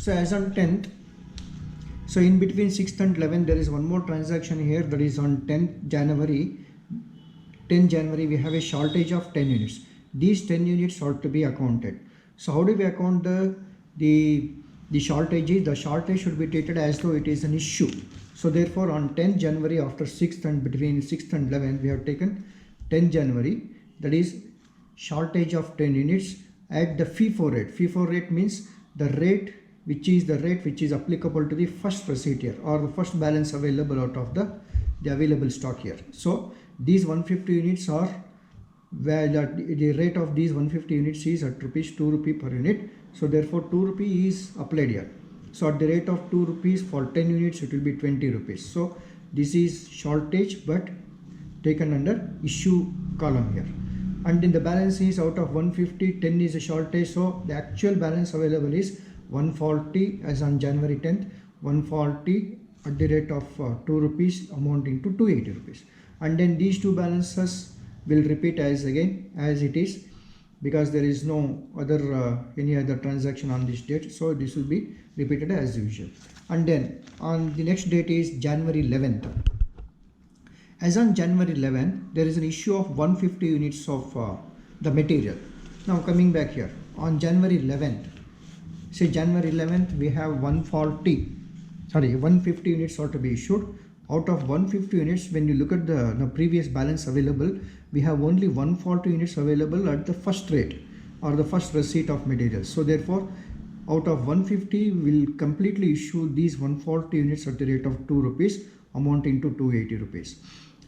So as on 10th, so in between 6th and 11th there is one more transaction here, that is on 10th January. 10 January we have a shortage of 10 units. These 10 units are to be accounted. So how do we account the shortages? The shortage should be treated as though it is an issue. So therefore on 10 January after 6th and between 6th and 11th we have taken 10 January, that is shortage of 10 units at the FIFO rate. FIFO rate means the rate which is applicable to the first receipt here, or the first balance available out of the available stock here. So these 150 units are where the rate of these 150 units is at rupees 2 rupee per unit. So therefore 2 rupee is applied here. So at the rate of 2 rupees for 10 units it will be 20 rupees. So this is shortage but taken under issue column here. And in the balance is out of 150, 10 is a shortage. So the actual balance available is 140 as on January 10th, 140 at the rate of 2 rupees amounting to 280 rupees. And then these two balances will repeat as it is, because there is no other any other transaction on this date. So this will be repeated as usual. And then on the next date is January 11th. As on January 11th, there is an issue of 150 units of the material. Now coming back here, on January 11th, say January 11th we have 150 units are to be issued. Out of 150 units, when you look at the previous balance available, we have only 140 units available at the first rate or the first receipt of materials. So therefore, out of 150, we will completely issue these 140 units at the rate of 2 rupees amounting to 280 rupees.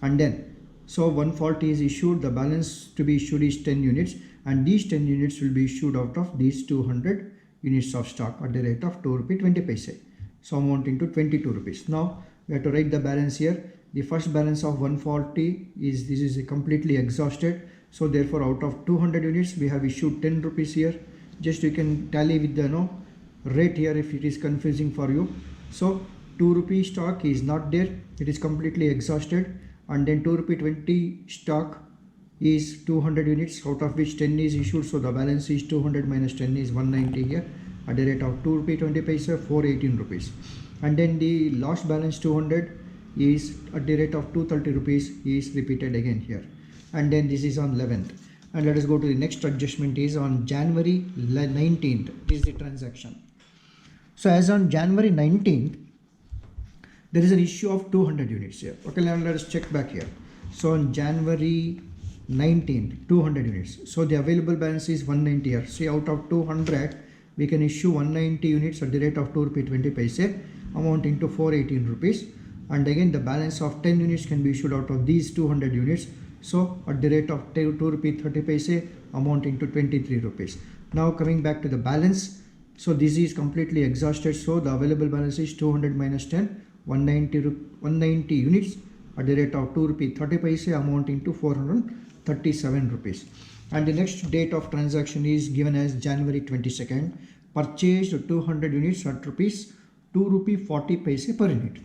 And then, so 140 is issued, the balance to be issued is 10 units, and these 10 units will be issued out of these 200 units of stock at the rate of 2 rupee 20 paise. So amounting to 22 rupees. Now we have to write the balance here. The first balance of 140 is, this is completely exhausted. So therefore out of 200 units we have issued 10 rupees here. Just you can tally with the rate here if it is confusing for you. So 2 rupee stock is not there, it is completely exhausted. And then 2 rupee 20 stock is 200 units, out of which 10 is issued. So the balance is 200 minus 10 is 190 here at the rate of 2 rupee 20 paise, 418 rupees. And then the last balance 200 is at the rate of 230 rupees is repeated again here. And then this is on 11th. And let us go to the next adjustment is on January 19th is the transaction. So as on January 19th, there is an issue of 200 units here. Okay, now let us check back here. So on January 19th, 200 units. So the available balance is 190 here. See, out of 200, we can issue 190 units at the rate of 2 rupee 20 paise, amounting to 418 rupees. And again, the balance of 10 units can be issued out of these 200 units. So at the rate of 2 rupee 30 paise, amounting to 23 rupees. Now coming back to the balance. So this is completely exhausted. So the available balance is 200 minus 10, 190 units at the rate of 2 rupee 30 paise, amounting to 437 rupees. And the next date of transaction is given as January 22nd. Purchased 200 units at rupees 2 rupee 40 paise per unit.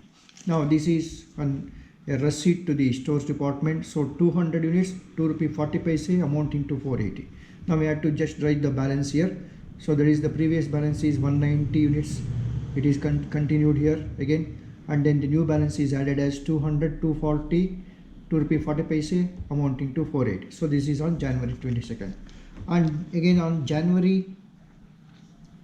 Now this is a receipt to the stores department. So 200 units, 2 rupee 40 paise, amounting to 480. Now we have to just write the balance here. So there is the previous balance is 190 units. It is continued here again. And then the new balance is added as 200, 240, 2 rupee 40 paise, amounting to 480. So this is on January 22nd. And again on January,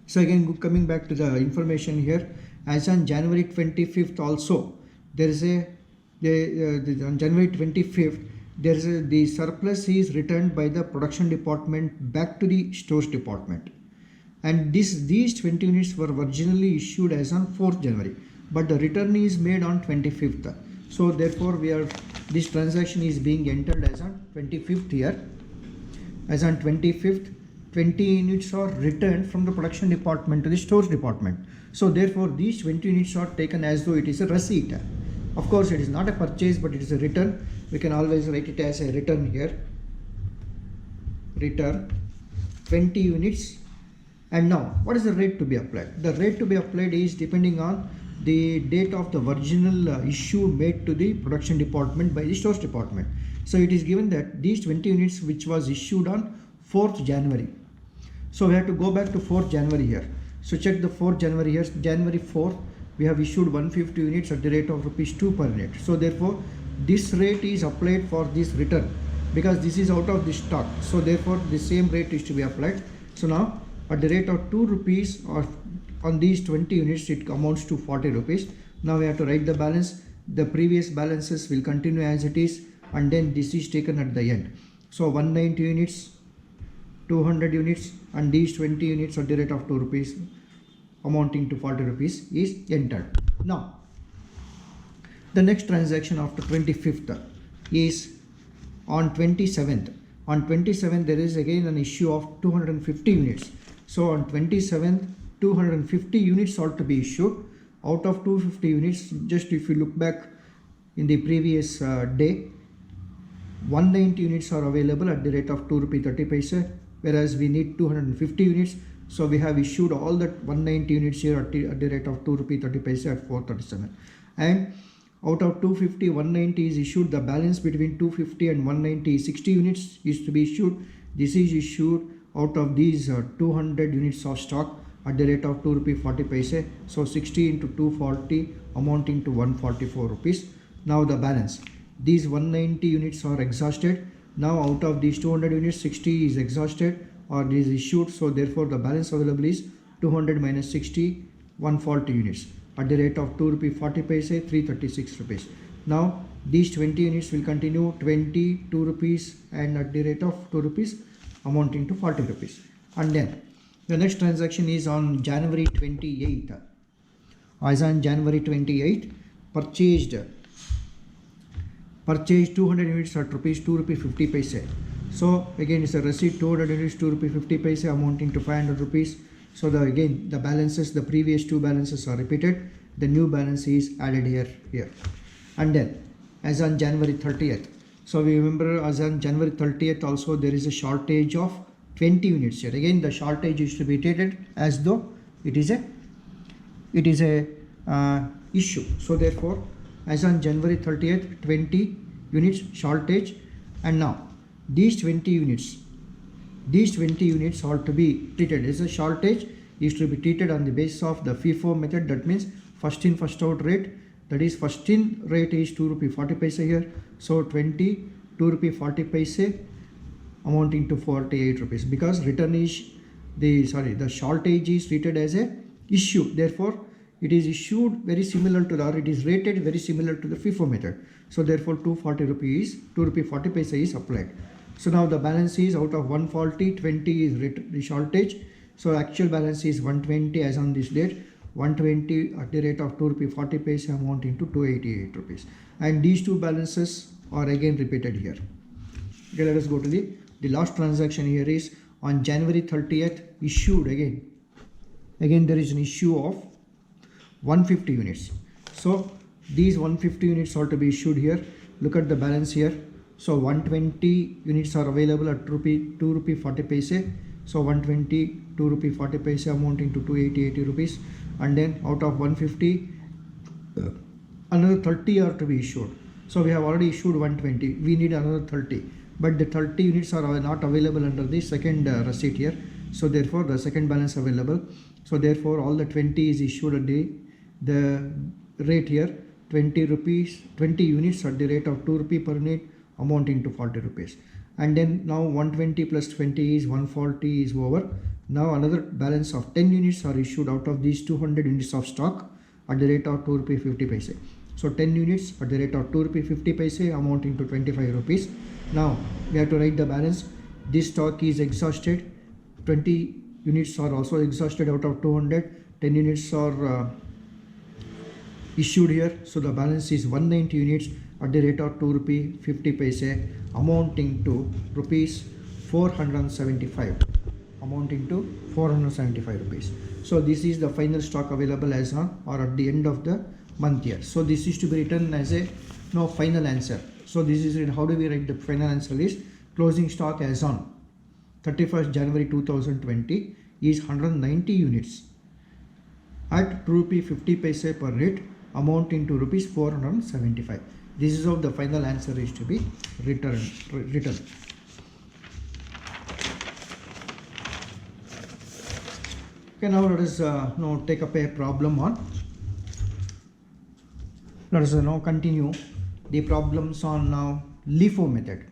so again coming back to the information here, as on January 25th also, there is on January 25th, there is the surplus is returned by the production department back to the stores department. And these 20 units were originally issued as on 4th January. But the return is made on 25th. So therefore this transaction is being entered as on 25th here. As on 25th, 20 units are returned from the production department to the stores department. So therefore these 20 units are taken as though it is a receipt. Of course it is not a purchase, but it is a return. We can always write it as a return here. Return 20 units. And now what is the rate to be applied? The rate to be applied is depending on the date of the original issue made to the production department by the stores department. So it is given that these 20 units which was issued on 4th January. So we have to go back to 4th January here. So check the 4th January here. January 4th, we have issued 150 units at the rate of rupees 2 per unit. So therefore, this rate is applied for this return because this is out of the stock. So therefore, the same rate is to be applied. So now, at the rate of 2 rupees or on these 20 units, it amounts to 40 rupees. Now we have to write the balance. The previous balances will continue as it is, and then this is taken at the end. So 190 units, 200 units, and these 20 units at the rate of 2 rupees amounting to 40 rupees is entered. Now, the next transaction after 25th is on 27th. On 27th, there is again an issue of 250 units. So on 27th, 250 units are to be issued. Out of 250 units, just if you look back in the previous day, 190 units are available at the rate of 2 rupee 30 paise, whereas we need 250 units. So we have issued all that 190 units here at the rate of 2 rupee 30 paise at 437. And out of 250, 190 is issued. The balance between 250 and 190 is 60 units is to be issued. This is issued out of these 200 units of stock at the rate of 2 rupee 40 paise. So 60 into 240 amounting to 144 rupees. Now the balance. These 190 units are exhausted. Now out of these 200 units, 60 is exhausted or is issued. So therefore the balance available is 200 minus 60, 140 units. At the rate of 2 rupee 40 paise, 336 rupees. Now these 20 units will continue 20, 2 rupees and at the rate of 2 rupees amounting to 40 rupees. And then the next transaction is on January 28th. As on January 28th, purchased 200 units at rupees 2 rupee 50 paise. So again it's a receipt 200 units 2 rupee 50 paise amounting to 500 rupees. So again the balances, the previous two balances are repeated. The new balance is added here. And then as on January 30th. So we remember as on January 30th also there is a shortage of 20 units here. Again the shortage is to be treated as though it is a issue. So therefore as on January 30th 20 units shortage, and now these 20 units are to be treated as a shortage is to be treated on the basis of the FIFO method. That means first in first out rate. That is first in rate is 2 rupee 40 paise here. So 20 2 rupee 40 paise amounting to 48 rupees because return is the shortage is treated as a issue. Therefore it is issued very similar to it is rated very similar to the FIFO method. So therefore 2 rupee 40 paise is applied. So now the balance is out of 140, 20 is the shortage. So actual balance is 120 as on this date. 120 at the rate of 2 rupee 40 paise amounting to 288 rupees. And these two balances are again repeated here. Okay, let us go to the last transaction here is on January 30th issued again. Again there is an issue of 150 units. So these 150 units are to be issued here. Look at the balance here. So 120 units are available at 2 rupee 40 paise. So 120 2 rupee 40 paise amounting to 280 rupees. And then out of 150 another 30 are to be issued. So we have already issued 120. We need another 30. But the 30 units are not available under the second receipt here. So therefore the second balance available. So therefore all the 20 is issued at the rate here 20 units at the rate of 2 rupee per unit amounting to 40 rupees. And then now 120 plus 20 is 140 is over. Now another balance of 10 units are issued out of these 200 units of stock at the rate of 2 rupee 50 paise. So 10 units at the rate of 2 rupee 50 paise amounting to 25 rupees. Now we have to write the balance. This stock is exhausted. 20 units are also exhausted out of 200. 10 units are issued here. So the balance is 190 units at the rate of 2 rupee 50 paise amounting to rupees 475. Amounting to 475 rupees. So this is the final stock available as on or at the end of the month here. So this is to be written as a final answer. So this is how do we write the final answer is closing stock as on 31st January 2020 is 190 units at 2 rupee 50 paise per rate amounting to rupees 475. This is how the final answer is to be written. Okay, Okay, now let us now take up a problem on. Let us now continue the problems on now LIFO method.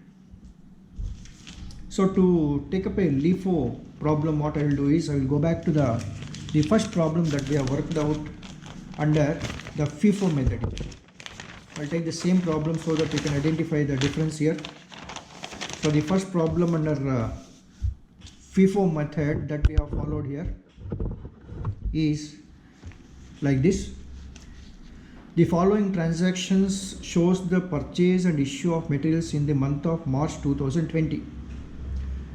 So to take up a LIFO problem, what I will do is I will go back to the first problem that we have worked out under the FIFO method. I'll take the same problem so that you can identify the difference here. So the first problem under FIFO method that we have followed here is like this. The following transactions shows the purchase and issue of materials in the month of March 2020.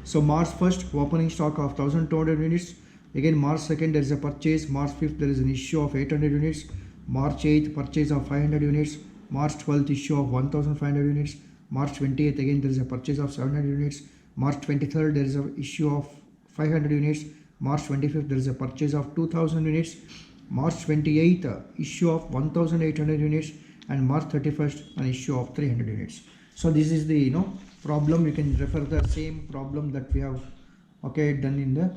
So March 1st, opening stock of 1200 units. Again March 2nd there is a purchase. March 5th there is an issue of 800 units. March 8th purchase of 500 units. March 12th issue of 1500 units. March 20th again there is a purchase of 700 units. March 23rd there is a issue of 500 units. March 25th there is a purchase of 2000 units. March 28th issue of 1800 units, and March 31st an issue of 300 units. So this is the problem. You can refer the same problem that we have done in the